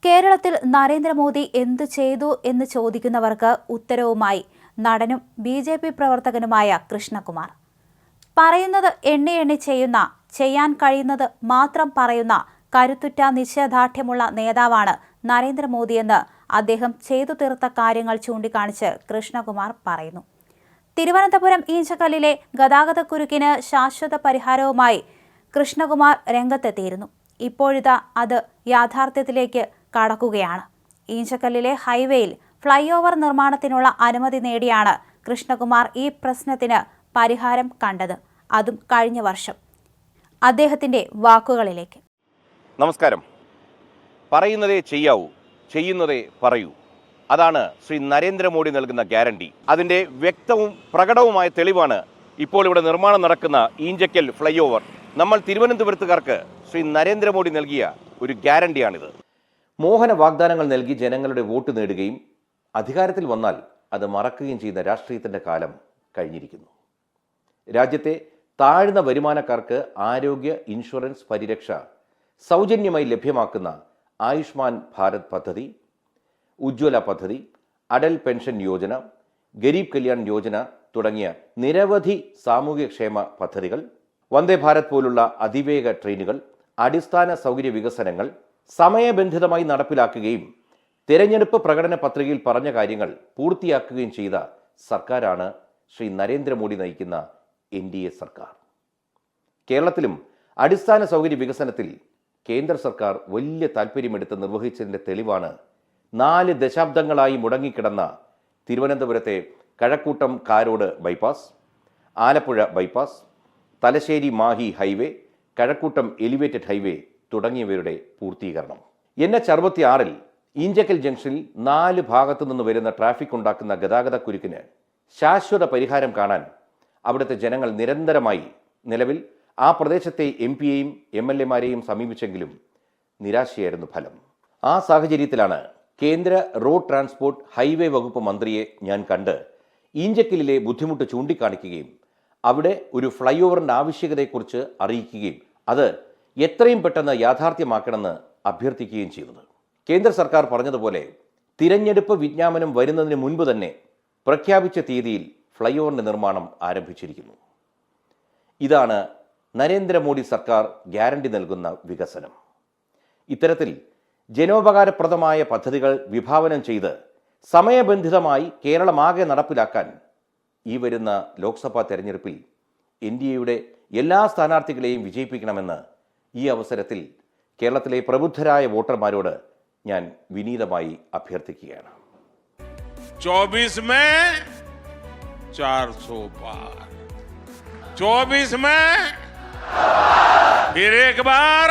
കേരളത്തിൽ നരേന്ദ്രമോദി എന്തു ചെയ്തു എന്ന് ചോദിക്കുന്നവർക്ക് ഉത്തരവുമായി നടനും ബി.ജെ.പി. പ്രവർത്തകനുമായ കൃഷ്ണകുമാർ. പറയുന്നത് എണ്ണി എണ്ണി ചെയ്യുന്ന, ചെയ്യാൻ കഴിയുന്നത് മാത്രം പറയുന്ന കരുത്തുറ്റ നിശ്ചയദാർഢ്യമുള്ള നേതാവാണ് നരേന്ദ്രമോദിയെന്ന് അദ്ദേഹം ചെയ്തു തീർത്ത കാര്യങ്ങൾ ചൂണ്ടിക്കാണിച്ച് കൃഷ്ണകുമാർ പറയുന്നു. തിരുവനന്തപുരം ഈഞ്ചക്കല്ലിലെ ഗതാഗതക്കുരുക്കിന് ശാശ്വത പരിഹാരവുമായി കൃഷ്ണകുമാർ രംഗത്തെത്തിയിരുന്നു. ഇപ്പോഴിതാ അത് യാഥാർത്ഥ്യത്തിലേക്ക് കടക്കുകയാണ്. ഈഞ്ചക്കല്ലിലെ ഹൈവേയിൽ ഫ്ലൈ ഓവർ നിർമ്മാണത്തിനുള്ള അനുമതി നേടിയാണ് കൃഷ്ണകുമാർ ഈ പ്രശ്നത്തിന് പരിഹാരം കണ്ടത്, അതും കഴിഞ്ഞ വർഷം. അദ്ദേഹത്തിന്റെ വാക്കുകളിലേക്ക്. നമസ്കാരം. പറയുന്നതേ ചെയ്യാവൂ, ചെയ്യുന്നതേ പറയൂ. അതാണ് ശ്രീ നരേന്ദ്രമോദി നൽകുന്ന ഗ്യാരണ്ടി. അതിൻ്റെ വ്യക്തവും പ്രകടവുമായ തെളിവാണ് ഇപ്പോൾ ഇവിടെ നിർമ്മാണം നടക്കുന്ന ഈഞ്ചക്കൽ ഫ്ലൈ ഓവർ. നമ്മൾ തിരുവനന്തപുരത്തുകാർക്ക് ശ്രീ നരേന്ദ്രമോദി നൽകിയ ഒരു ഗ്യാരണ്ടിയാണിത്. മോഹന വാഗ്ദാനങ്ങൾ നൽകി ജനങ്ങളുടെ വോട്ട് നേടുകയും അധികാരത്തിൽ വന്നാൽ അത് മറക്കുകയും ചെയ്യുന്ന രാഷ്ട്രീയത്തിൻ്റെ കാലം കഴിഞ്ഞിരിക്കുന്നു. രാജ്യത്തെ താഴ്ന്ന വരുമാനക്കാർക്ക് ആരോഗ്യ ഇൻഷുറൻസ് പരിരക്ഷ സൗജന്യമായി ലഭ്യമാക്കുന്ന ആയുഷ്മാൻ ഭാരത് പദ്ധതി, ഉജ്ജ്വല പദ്ധതി, അടൽ പെൻഷൻ യോജന, ഗരീബ് കല്യാൺ യോജന തുടങ്ങിയ നിരവധി സാമൂഹ്യക്ഷേമ പദ്ധതികൾ, വന്ദേ ഭാരത് പോലുള്ള അതിവേഗ ട്രെയിനുകൾ, അടിസ്ഥാന സൗകര്യ വികസനങ്ങൾ സമയബന്ധിതമായി നടപ്പിലാക്കുകയും തിരഞ്ഞെടുപ്പ് പ്രകടന പത്രികയിൽ പറഞ്ഞ കാര്യങ്ങൾ പൂർത്തിയാക്കുകയും ചെയ്ത സർക്കാരാണ് ശ്രീ നരേന്ദ്രമോദി നയിക്കുന്ന NDA സർക്കാർ. കേരളത്തിലും അടിസ്ഥാന സൗകര്യ വികസനത്തിൽ കേന്ദ്ര സർക്കാർ വലിയ താല്പര്യമെടുത്ത് നിർവഹിച്ചതിൻ്റെ തെളിവാണ് 4 ദശാബ്ദങ്ങളായി മുടങ്ങിക്കിടന്ന തിരുവനന്തപുരത്തെ Kazhakkoottam Karode bypass, Alappuzha bypass, Thalassery Mahe highway, Kazhakkoottam elevated highway തുടങ്ങിയവയുടെ പൂർത്തീകരണം. NH 66 ഈഞ്ചക്കൽ ജംഗ്ഷനിൽ 4 ഭാഗത്തു നിന്ന് വരുന്ന ട്രാഫിക് ഉണ്ടാക്കുന്ന ഗതാഗതക്കുരുക്കിന് ശാശ്വത പരിഹാരം കാണാൻ അവിടുത്തെ ജനങ്ങൾ നിരന്തരമായി നിലവിൽ ആ പ്രദേശത്തെ MP-യെയും MLA-മാരെയും സമീപിച്ചെങ്കിലും നിരാശയായിരുന്നു ഫലം. ആ സാഹചര്യത്തിലാണ് കേന്ദ്ര റോഡ് ട്രാൻസ്പോർട്ട് ഹൈവേ വകുപ്പ് മന്ത്രിയെ ഞാൻ കണ്ട് ഈഞ്ചക്കലിലെ ബുദ്ധിമുട്ട് ചൂണ്ടിക്കാണിക്കുകയും അവിടെ ഒരു ഫ്ലൈ ഓവറിൻ്റെ ആവശ്യകതയെക്കുറിച്ച് അറിയിക്കുകയും അത് എത്രയും പെട്ടെന്ന് യാഥാർത്ഥ്യമാക്കണമെന്ന് അഭ്യർത്ഥിക്കുകയും ചെയ്തത്. കേന്ദ്ര സർക്കാർ പറഞ്ഞതുപോലെ തിരഞ്ഞെടുപ്പ് വിജ്ഞാപനം വരുന്നതിന് മുൻപ് തന്നെ പ്രഖ്യാപിച്ച തീയതിയിൽ ഫ്ലൈ ഓവറിൻ്റെ നിർമ്മാണം ആരംഭിച്ചിരിക്കുന്നു. ഇതാണ് നരേന്ദ്രമോദി സർക്കാർ ഗ്യാരണ്ടി നൽകുന്ന വികസനം. ഇത്തരത്തിൽ ജനോപകാരപ്രദമായ പദ്ധതികൾ വിഭാവനം ചെയ്ത് സമയബന്ധിതമായി കേരളമാകെ നടപ്പിലാക്കാൻ ഈ വരുന്ന ലോക്സഭാ തെരഞ്ഞെടുപ്പിൽ NDA-യുടെ എല്ലാ സ്ഥാനാർത്ഥികളെയും വിജയിപ്പിക്കണമെന്ന് ഈ അവസരത്തിൽ കേരളത്തിലെ പ്രബുദ്ധരായ വോട്ടർമാരോട് ഞാൻ വിനീതമായി അഭ്യർത്ഥിക്കുകയാണ്. 24 में 400 पार, 24 में फिर एक बार